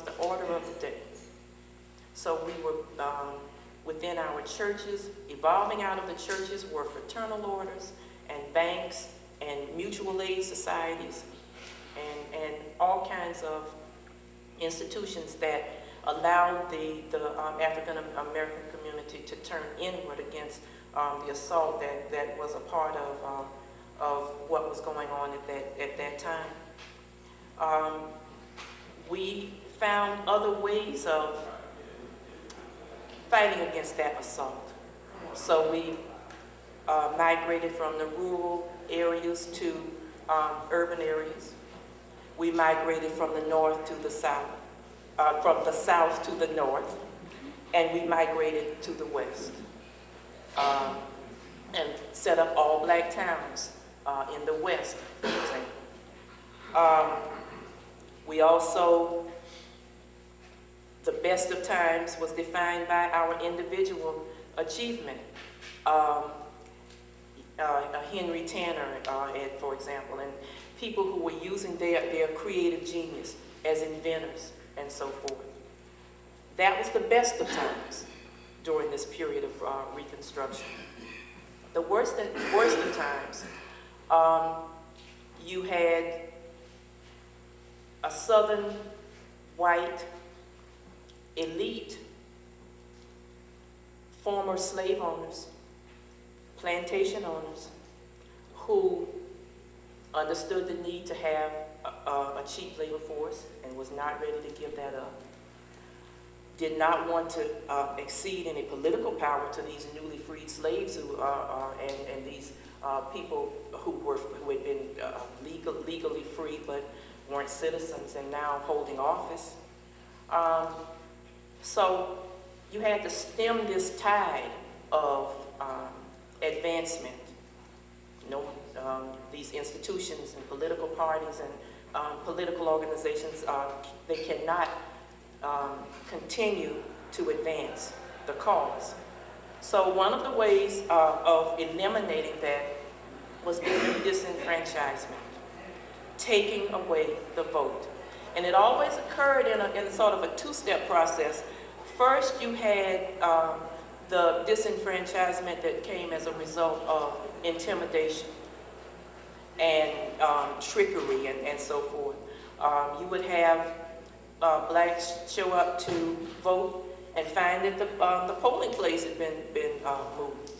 the order of the day. So we were within our churches, evolving out of the churches were fraternal orders and banks and mutual aid societies and all kinds of institutions that allowed the African American community to turn inward against the assault that was a part of what was going on at that time. We found other ways of fighting against that assault. So we migrated from the rural areas to urban areas. We migrated from the north to the south, from the south to the north, and we migrated to the west, and set up all black towns in the west, for example. We also, the best of times was defined by our individual achievement. Henry Tanner, for example, and people who were using their creative genius as inventors and so forth. That was the best of times during this period of Reconstruction. The worst of times, you had a Southern white elite, former slave owners, plantation owners, who understood the need to have a cheap labor force and was not ready to give that up, did not want to exceed any political power to these newly freed slaves and these people who had been legally free but weren't citizens and now holding office. So you had to stem this tide of advancement. These institutions and political parties and political organizations, they cannot continue to advance the cause. So one of the ways of eliminating that was disenfranchisement, taking away the vote. And it always occurred in sort of a two-step process. First, you had the disenfranchisement that came as a result of intimidation and trickery and so forth. You would have blacks show up to vote and find that the polling place had been moved.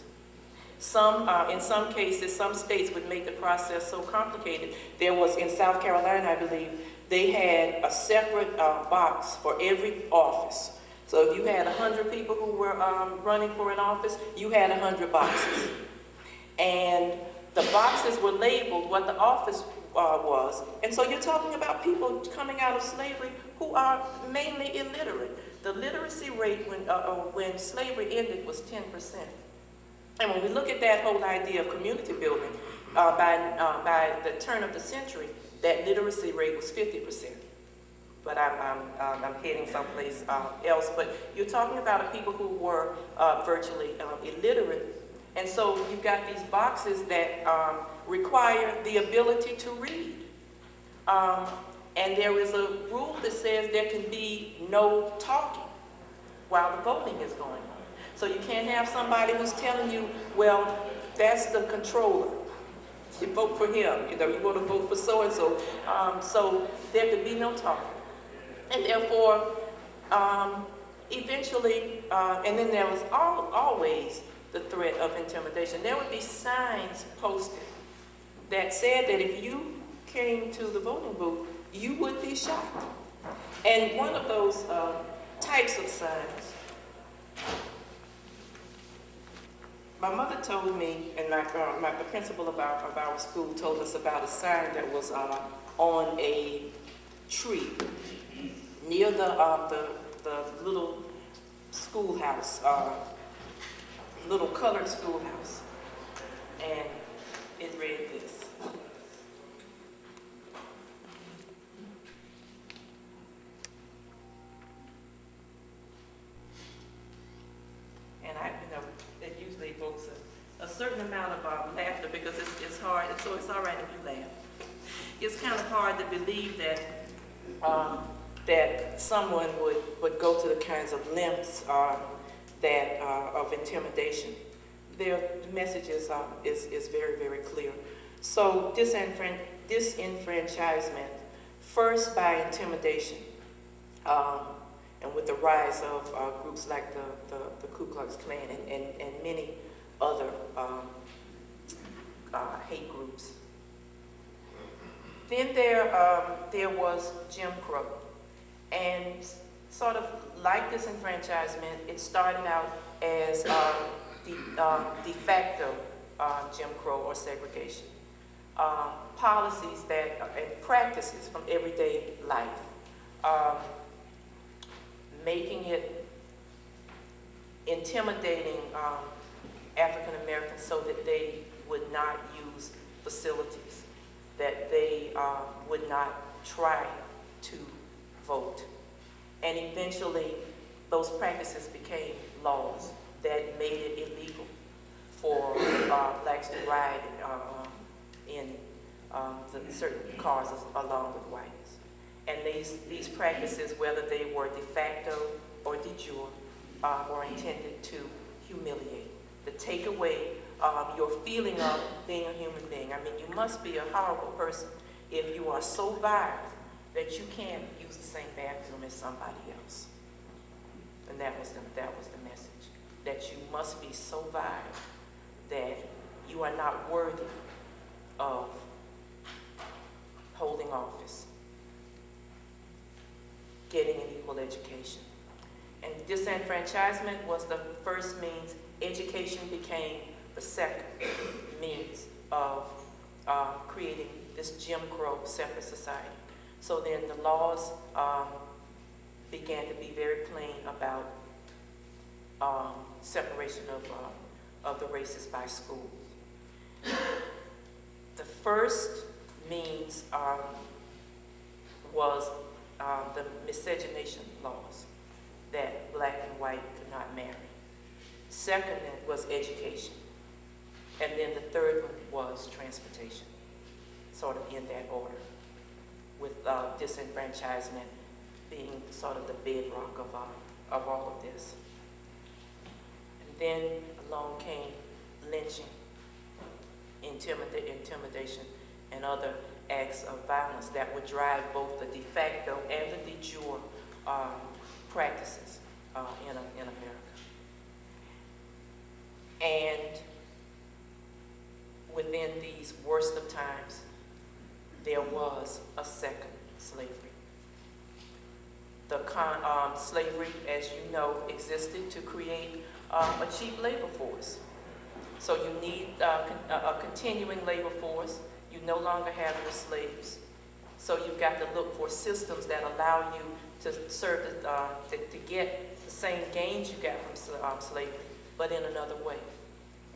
In some cases, some states would make the process so complicated. There was, in South Carolina, I believe, they had a separate box for every office. So if you had 100 people who were running for an office, you had 100 boxes. And the boxes were labeled what the office was. And so you're talking about people coming out of slavery who are mainly illiterate. The literacy rate when slavery ended was 10%. And when we look at that whole idea of community building, by the turn of the century, that literacy rate was 50%. But I'm heading someplace else. But you're talking about people who were virtually illiterate. And so you've got these boxes that require the ability to read. And there is a rule that says there can be no talking while the voting is going on. So you can't have somebody who's telling you, well, that's the controller. You vote for him, you want to vote for so-and-so. So there could be no talking. And therefore, eventually, and then there was always the threat of intimidation. There would be signs posted that said that if you came to the voting booth, you would be shot. And one of those types of signs, my mother told me, and the principal of our school told us about a sign that was on a tree near the little schoolhouse, little colored schoolhouse, and it read this. And it usually evokes a certain amount of laughter because it's hard, and so it's all right if you laugh. It's kind of hard to believe that that someone would go to the kinds of lengths that of intimidation. Their message is very, very clear. So disenfranchisement, first by intimidation, and with the rise of groups like the Ku Klux Klan and many other hate groups. Then there was Jim Crow, and sort of like disenfranchisement, it started out as de facto Jim Crow or segregation. Policies and practices from everyday life, making it intimidating African Americans so that they would not use facilities, that they would not try to vote. And eventually, those practices became laws that made it illegal for blacks to ride in the certain cars along with whites. And these practices, whether they were de facto or de jure, were intended to humiliate, to take away your feeling of being a human being. I mean, you must be a horrible person if you are so vile that you can't use the same bathroom as somebody else. And that was the message, that you must be so vile that you are not worthy of holding office, getting an equal education. And disenfranchisement was the first means. Education became the second means of creating this Jim Crow separate society. So then the laws began to be very plain about separation of the races by school. The first means was the miscegenation laws, that black and white could not marry. Second was education. And then the third one was transportation, sort of in that order, with disenfranchisement being sort of the bedrock of all of this. And then along came lynching, intimidation, and other acts of violence that would drive both the de facto and the de jure practices in America. And within these worst of times, there was a second slavery. The slavery, as you know, existed to create a cheap labor force. So you need a continuing labor force. You no longer have your slaves. So you've got to look for systems that allow you to serve, to get the same gains you got from slavery, but in another way.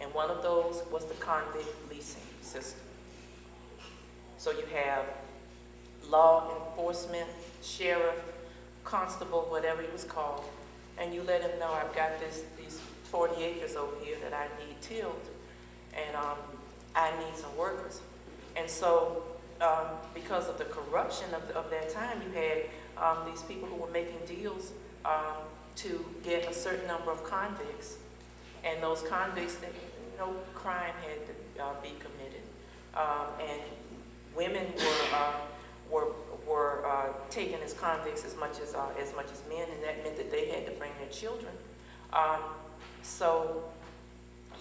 And one of those was the convict leasing system. So you have law enforcement, sheriff, constable, whatever he was called, and you let him know, I've got these 40 acres over here that I need tilled, and I need some workers. And so because of the corruption of that time, you had these people who were making deals to get a certain number of convicts, and those convicts, no crime had to be committed, and women were taken as convicts as much as men, and that meant that they had to bring their children. So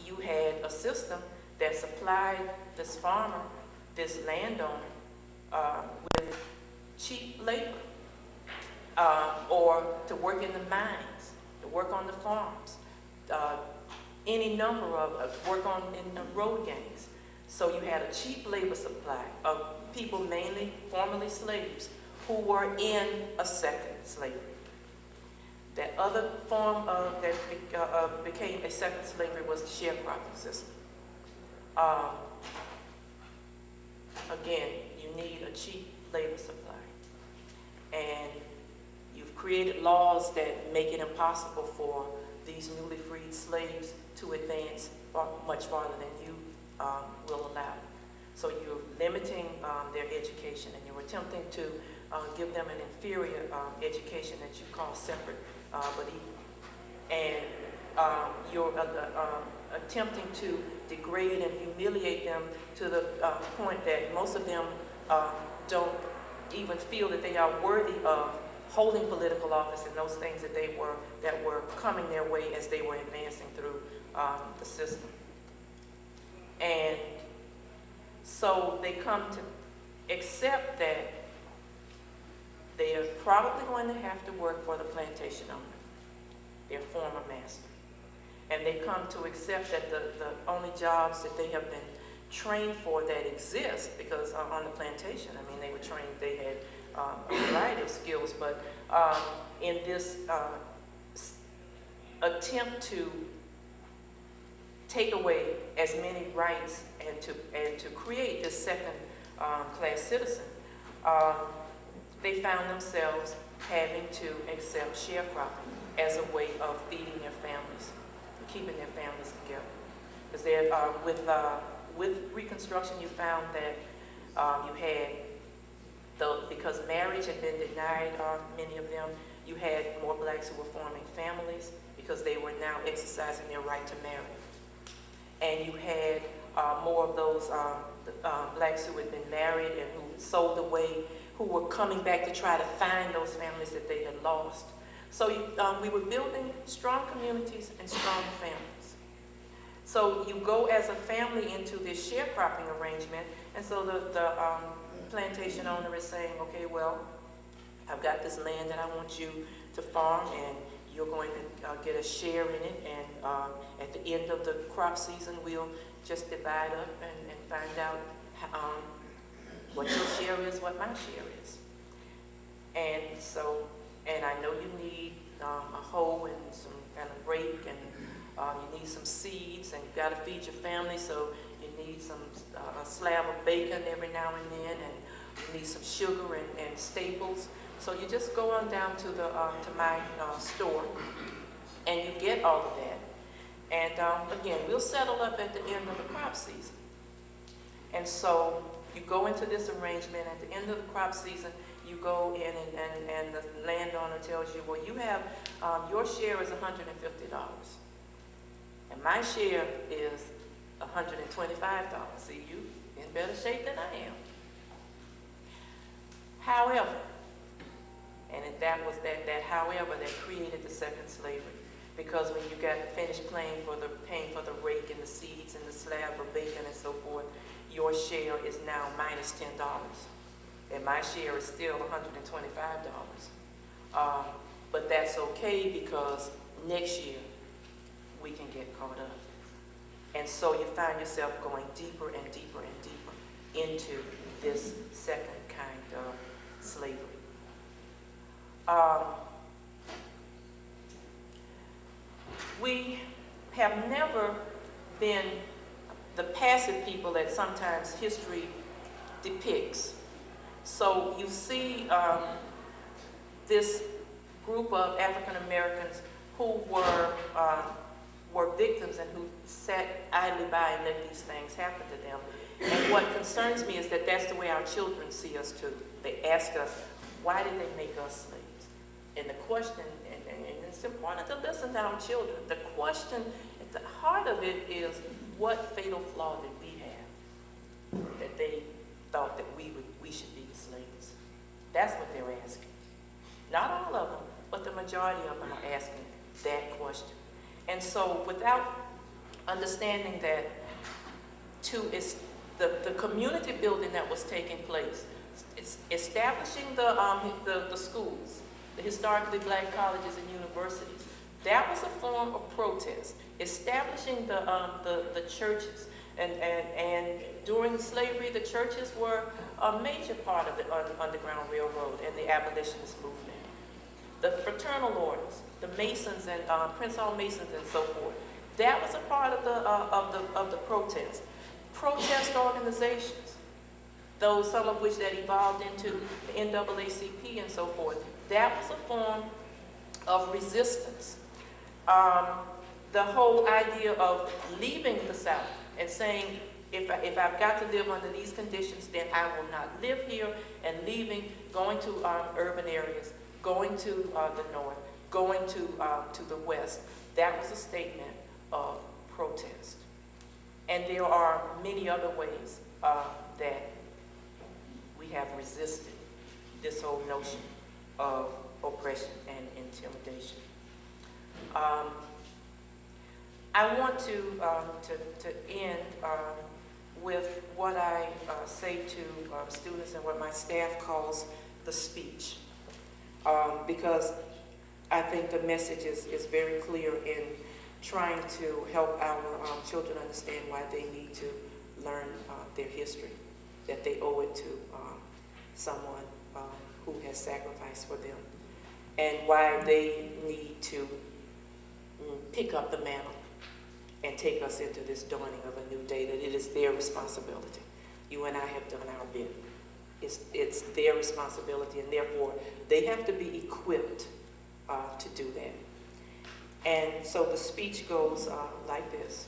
you had a system that supplied this farmer, this landowner, with cheap labor, or to work in the mines, to work on the farms, any number of work in the road gangs. So you had a cheap labor supply of people, mainly formerly slaves, who were in a second slavery. That other form that became a second slavery was the sharecropping system. Again, you need a cheap labor supply. And you've created laws that make it impossible for these newly freed slaves to advance much farther than you will allow. So you're limiting their education, and you're attempting to give them an inferior education that you call separate but equal. And you're attempting to degrade and humiliate them to the point that most of them don't even feel that they are worthy of holding political office and those things that were coming their way as they were advancing through the system. And so they come to accept that they are probably going to have to work for the plantation owner, their former master. And they come to accept that the only jobs that they have been trained for that exist, because on the plantation, I mean, they were trained, they had a variety of skills, but in this attempt to take away as many rights and to create this second class citizen, they found themselves having to accept sharecropping as a way of feeding their families, keeping their families together. Because with Reconstruction, you found that you had, because marriage had been denied, many of them, you had more blacks who were forming families because they were now exercising their right to marry. And you had more of those blacks who had been married and who sold away, who were coming back to try to find those families that they had lost. So we were building strong communities and strong families. So you go as a family into this sharecropping arrangement, and so the plantation owner is saying, okay, well, I've got this land that I want you to farm, and you're going to get a share in it, and at the end of the crop season, we'll just divide up and find out what your share is, what my share is. And so, and I know you need a hoe and some kind of rake, and you need some seeds, and you've got to feed your family, so you need some a slab of bacon every now and then, and you need some sugar and staples. So you just go on down to the to my store, and you get all of that. And again, we'll settle up at the end of the crop season. And so you go into this arrangement. At the end of the crop season, you go in and the landowner tells you, well, you have, your share is $150. And my share is $125. See, you in better shape than I am. However, and that was that however that created the second slavery. Because when you got finished paying for the rake and the seeds and the slab of bacon and so forth, your share is now minus $10. And my share is still $125. But that's okay, because next year we can get caught up. And so you find yourself going deeper and deeper and deeper into this second kind of slavery. We have never been the passive people that sometimes history depicts. So you see this group of African Americans who were victims and who sat idly by and let these things happen to them. And what concerns me is that that's the way our children see us too. They ask us, why did they make us slaves? And the question, and it's important to listen to our children, the question at the heart of it is, what fatal flaw did we have that they thought that we should be the slaves? That's what they're asking. Not all of them, but the majority of them are asking that question. And so without understanding that the community building that was taking place, it's establishing the schools, the historically black colleges and universities, that was a form of protest. Establishing the churches, and during slavery, the churches were a major part of the Underground Railroad and the abolitionist movement. The fraternal orders, the Masons and Prince Hall Masons and so forth, that was a part of the protest. Protest organizations, those some of which that evolved into the NAACP and so forth, that was a form of resistance. The whole idea of leaving the South and saying, If I've got to live under these conditions, then I will not live here, and leaving, going to urban areas, going to the north, going to the west. That was a statement of protest. And there are many other ways that we have resisted this whole notion of oppression and intimidation. I want to end with what I say to students and what my staff calls the speech, because I think the message is very clear in trying to help our children understand why they need to learn their history, that they owe it to someone who has sacrificed for them, and why they need to pick up the mantle and take us into this dawning of a new day, that it is their responsibility. You and I have done our bit. It's their responsibility, and therefore they have to be equipped to do that. And so the speech goes like this.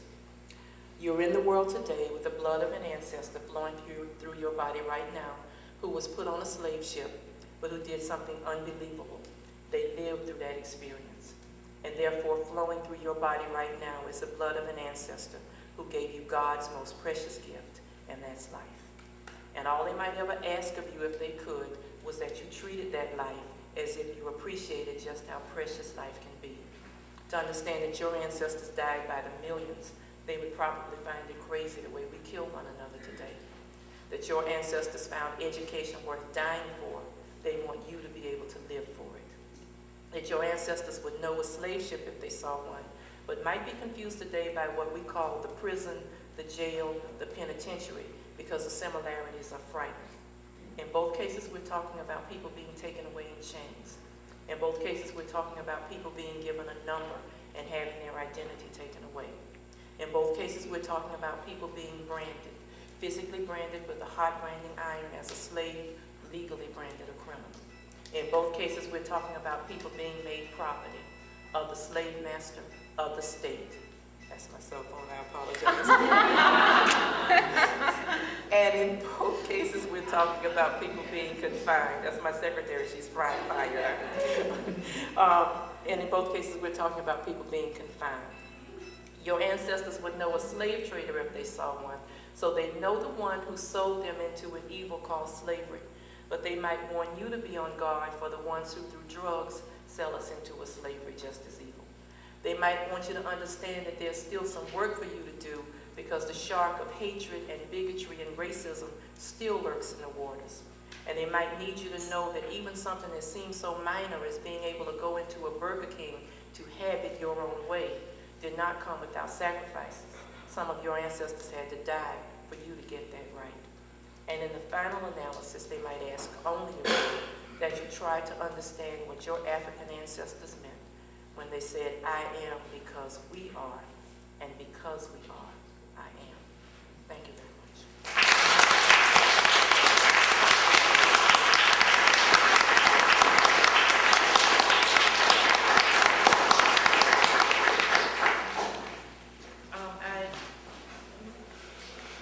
You're in the world today with the blood of an ancestor flowing through your body right now, who was put on a slave ship, but who did something unbelievable. They lived through that experience. And therefore, flowing through your body right now is the blood of an ancestor who gave you God's most precious gift, and that's life. And all they might ever ask of you, if they could, was that you treated that life as if you appreciated just how precious life can be. To understand that your ancestors died by the millions, they would probably find it crazy the way we kill one another today. That your ancestors found education worth dying for, they want you to be able to live for it. That your ancestors would know a slave ship if they saw one, but might be confused today by what we call the prison, the jail, the penitentiary, because the similarities are frightening. In both cases, we're talking about people being taken away in chains. In both cases, we're talking about people being given a number and having their identity taken away. In both cases, we're talking about people being branded, physically branded with a hot branding iron as a slave, legally branded a criminal. In both cases, we're talking about people being made property of the slave master, of the state. That's my cell phone, I apologize. And in both cases, we're talking about people being confined. That's my secretary, she's frying fire. And in both cases, we're talking about people being confined. Your ancestors would know a slave trader if they saw one, so they know the one who sold them into an evil called slavery. But they might warn you to be on guard for the ones who, through drugs, sell us into a slavery just as evil. They might want you to understand that there's still some work for you to do, because the shark of hatred and bigotry and racism still lurks in the waters. And they might need you to know that even something that seems so minor as being able to go into a Burger King to have it your own way did not come without sacrifices. Some of your ancestors had to die for you to get that right. And in the final analysis, they might ask only of you that you try to understand what your African ancestors meant when they said, I am because we are, and because we are, I am. Thank you very much.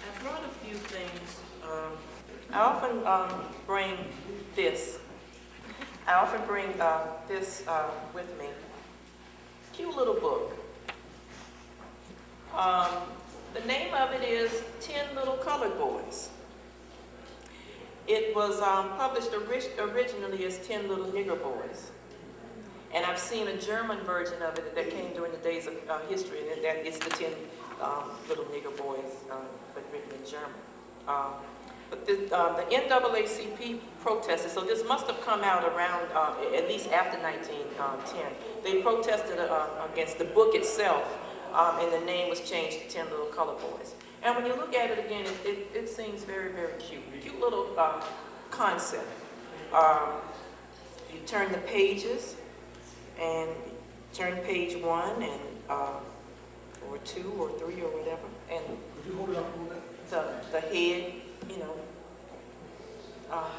I brought a few things. I often bring this. I often bring this with me. Cute little book. The name of it is 10 Little Colored Boys. It was published originally as 10 Little Nigger Boys. And I've seen a German version of it that came during the days of history, and that it's the 10 Little Nigger Boys, but written in German. But the NAACP protested, so this must have come out around, at least after 1910. They protested against the book itself, and the name was changed to 10 Little Colored Boys. And when you look at it again, it seems very, very cute. Cute little concept. You turn the pages, and turn page 1, and or 2 or 3 or whatever, and Could you hold it up a little bit? the head,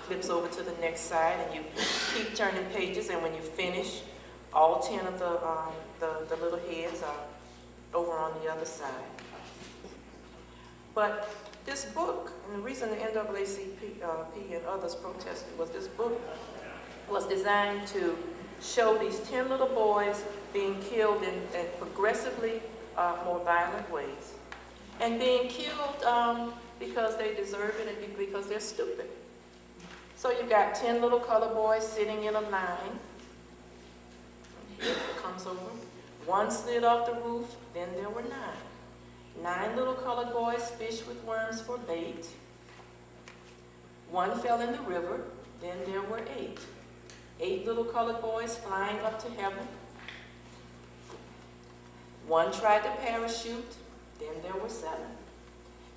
flips over to the next side, and you keep turning pages, and when you finish, all 10 of the little heads are over on the other side. But this book, and the reason the NAACP and others protested was this book was designed to show these 10 little boys being killed in progressively more violent ways. And being killed because they deserve it and because they're stupid. So you got 10 little colored boys sitting in a line. Here it comes over. One slid off the roof, then there were 9. 9 little colored boys fished with worms for bait. 1 fell in the river, then there were 8. 8 little colored boys flying up to heaven. 1 tried to parachute, then there were 7.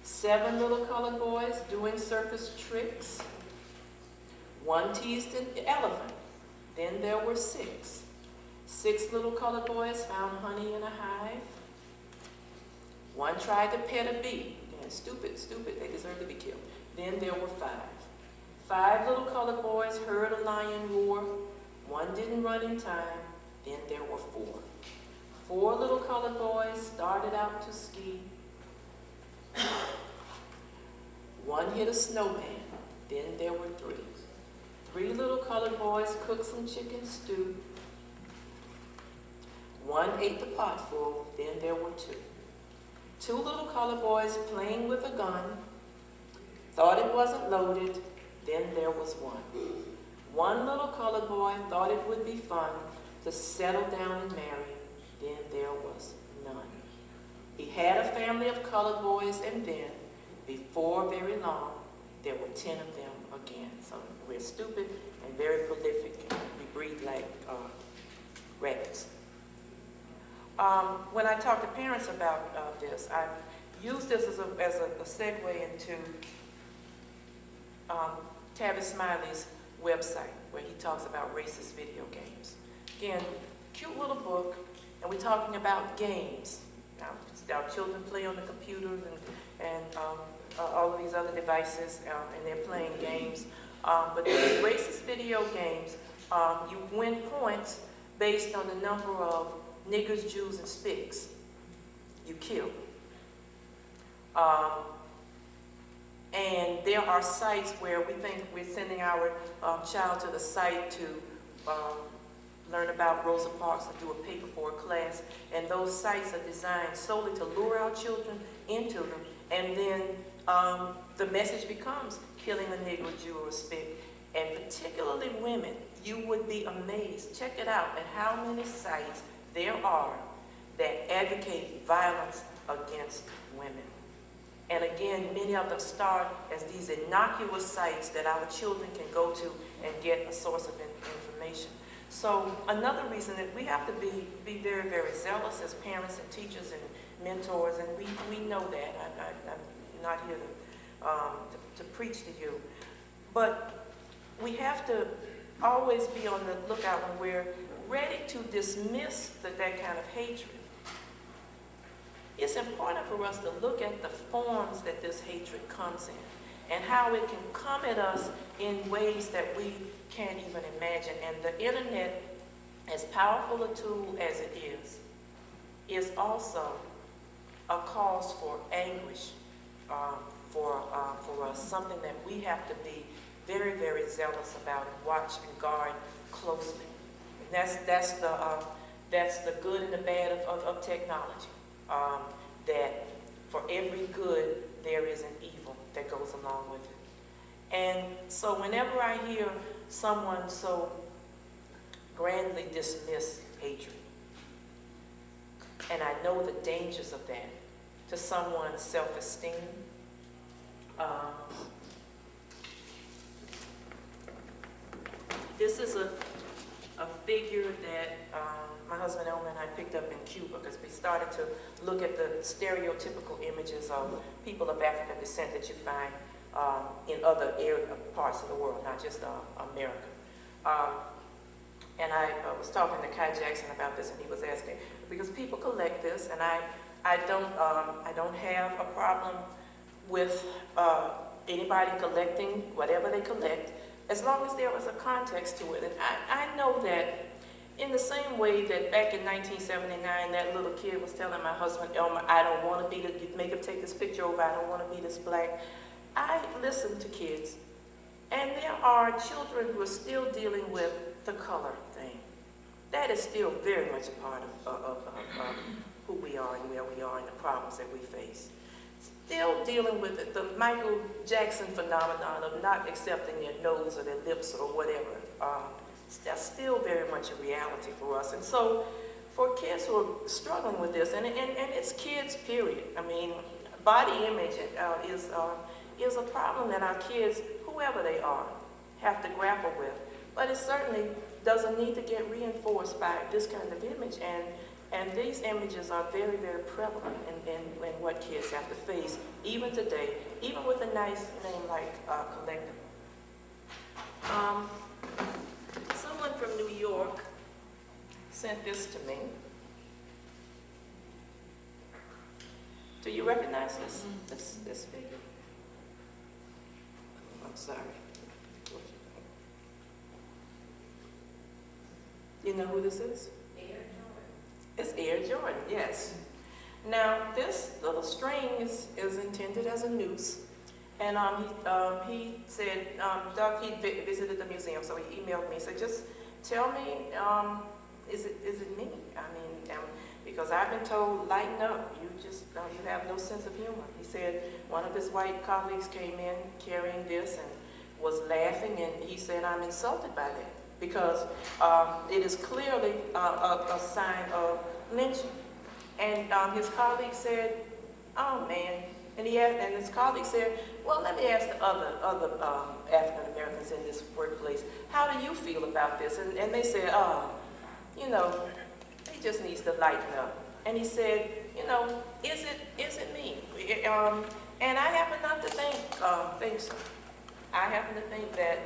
7 little colored boys doing circus tricks. 1 teased an elephant, then there were 6. 6 little colored boys found honey in a hive. 1 tried to pet a bee. And stupid, they deserve to be killed. Then there were 5. 5 little colored boys heard a lion roar. 1 didn't run in time. Then there were 4. 4 little colored boys started out to ski. 1 hit a snowman. Then there were 3. 3 little colored boys cooked some chicken stew. 1 ate the pot full, then there were 2. 2 little colored boys playing with a gun, thought it wasn't loaded, then there was 1. 1 little colored boy thought it would be fun to settle down and marry, then there was none. He had a family of colored boys, and then, before very long, there were 10 of them again. So we're stupid and very prolific. We breed like rabbits. When I talk to parents about this, I use this as a segue into Tavis Smiley's website, where he talks about racist video games. Again, cute little book, and we're talking about games. Now, our children play on the computers and all of these other devices, and they're playing games. But these racist video games, you win points based on the number of niggers, Jews, and spics you kill. And there are sites where we think we're sending our child to the site to learn about Rosa Parks and do a paper for a class. And those sites are designed solely to lure our children into them. And then the message becomes killing a nigger, Jew, or a spick. And particularly women, you would be amazed. Check it out at how many sites there are that advocate violence against women. And again, many of them start as these innocuous sites that our children can go to and get a source of information. So another reason that we have to be very, very zealous as parents and teachers and mentors, and we know that. I'm not here to preach to you. But we have to always be on the lookout when we're ready to dismiss that kind of hatred. It's important for us to look at the forms that this hatred comes in and how it can come at us in ways that we can't even imagine. And the internet, as powerful a tool as it is also a cause for anguish for us, something that we have to be very, very zealous about and watch and guard closely. And that's the good and the bad of technology. That for every good there is an evil that goes along with it. And so whenever I hear someone so grandly dismiss hatred, and I know the dangers of that to someone's self-esteem, this is a figure that my husband Elmer and I picked up in Cuba, because we started to look at the stereotypical images of people of African descent that you find in other parts of the world, not just America. And I was talking to Kai Jackson about this, and he was asking, because people collect this, and I don't have a problem with anybody collecting whatever they collect, as long as there was a context to it. And I know that in the same way that back in 1979, that little kid was telling my husband, Elmer, I don't want to be the, make him take this picture over, I don't want to be this black. I listen to kids, and there are children who are still dealing with the color thing. That is still very much a part of who we are and where we are and the problems that we face. Still dealing with it, the Michael Jackson phenomenon of not accepting their nose or their lips or whatever. That's still very much a reality for us. And so for kids who are struggling with this, and it's kids, period. I mean, body image is a problem that our kids, whoever they are, have to grapple with. But it certainly doesn't need to get reinforced by this kind of image. And these images are very, very prevalent in what kids have to face, even today, even with a nice name like Collective. Someone from New York sent this to me. Do you recognize this figure? I'm sorry. You know who this is? It's Air Jordan, yes. Now, this little string is intended as a noose. And he said, Doc, he visited the museum, so he emailed me. He said, just tell me, is it me? I mean, because I've been told, lighten up. You just, you have no sense of humor. He said one of his white colleagues came in carrying this and was laughing, and he said, I'm insulted by that, because it is clearly a sign of lynching. And his colleague said, oh man, and his colleague said, well, let me ask the other African Americans in this workplace, how do you feel about this? And they said, you know, he just needs to lighten up. And he said, you know, is it me? And I happen not to think so. I happen to think that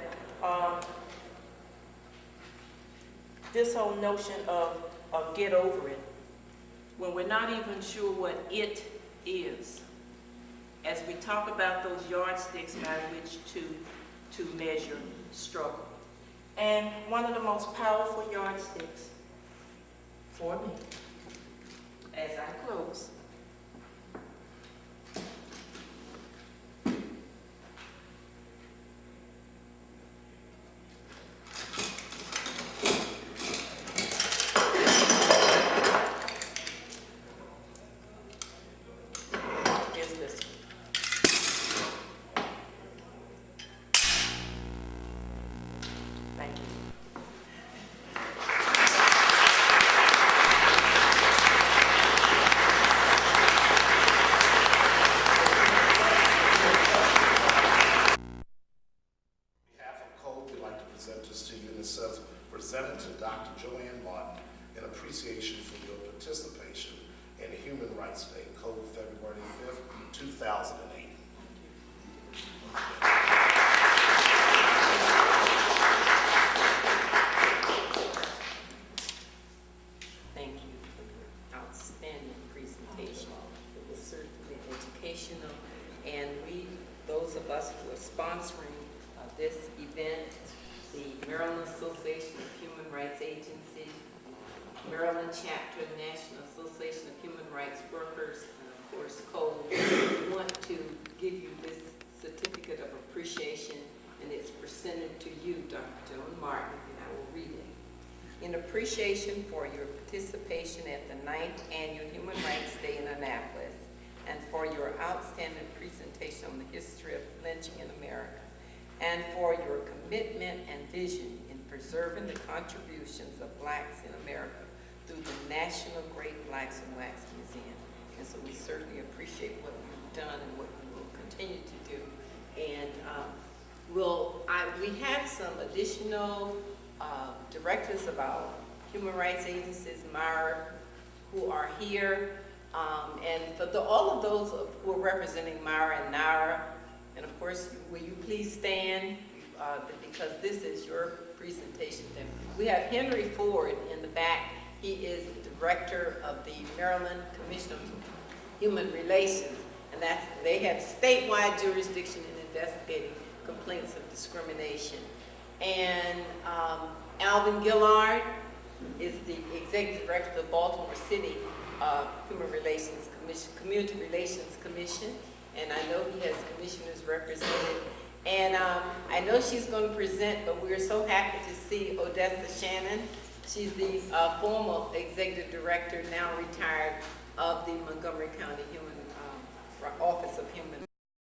this whole notion of get over it, when we're not even sure what it is, as we talk about those yardsticks by which to measure struggle. And one of the most powerful yardsticks for me, as I close, presented to Dr. Joanne Martin in appreciation for your participation in Human Rights Day, Cove, February 5th, 2008. Thank you for your outstanding presentation. It was certainly educational, and those of us who are sponsoring this event, the Maryland Association of Human Rights Agencies, Maryland Chapter of the National Association of Human Rights Workers, and of course Cove, we want to give you this certificate of appreciation, and it's presented to you, Dr. Joan Martin, and I will read it. In appreciation for your participation at the 9th Annual Human Rights Day in Annapolis, and for your outstanding presentation on the history of lynching in America, and for your commitment and vision in preserving the contributions of Blacks in America through the National Great Blacks in Wax Museum. And so we certainly appreciate what you've done and what you will continue to do. And we have some additional directors of our human rights agencies, Myra, who are here. And for all of those who are representing Myra and Naira, and of course, will you please stand, because this is your presentation. We have Henry Ford in the back. He is the director of the Maryland Commission of Human Relations, and they have statewide jurisdiction in investigating complaints of discrimination. And Alvin Gillard, is the Executive Director of the Baltimore City Human Relations Commission, Community Relations Commission, and I know he has commissioners represented. And I know she's going to present, but we're so happy to see Odessa Shannon. She's the former Executive Director, now retired, of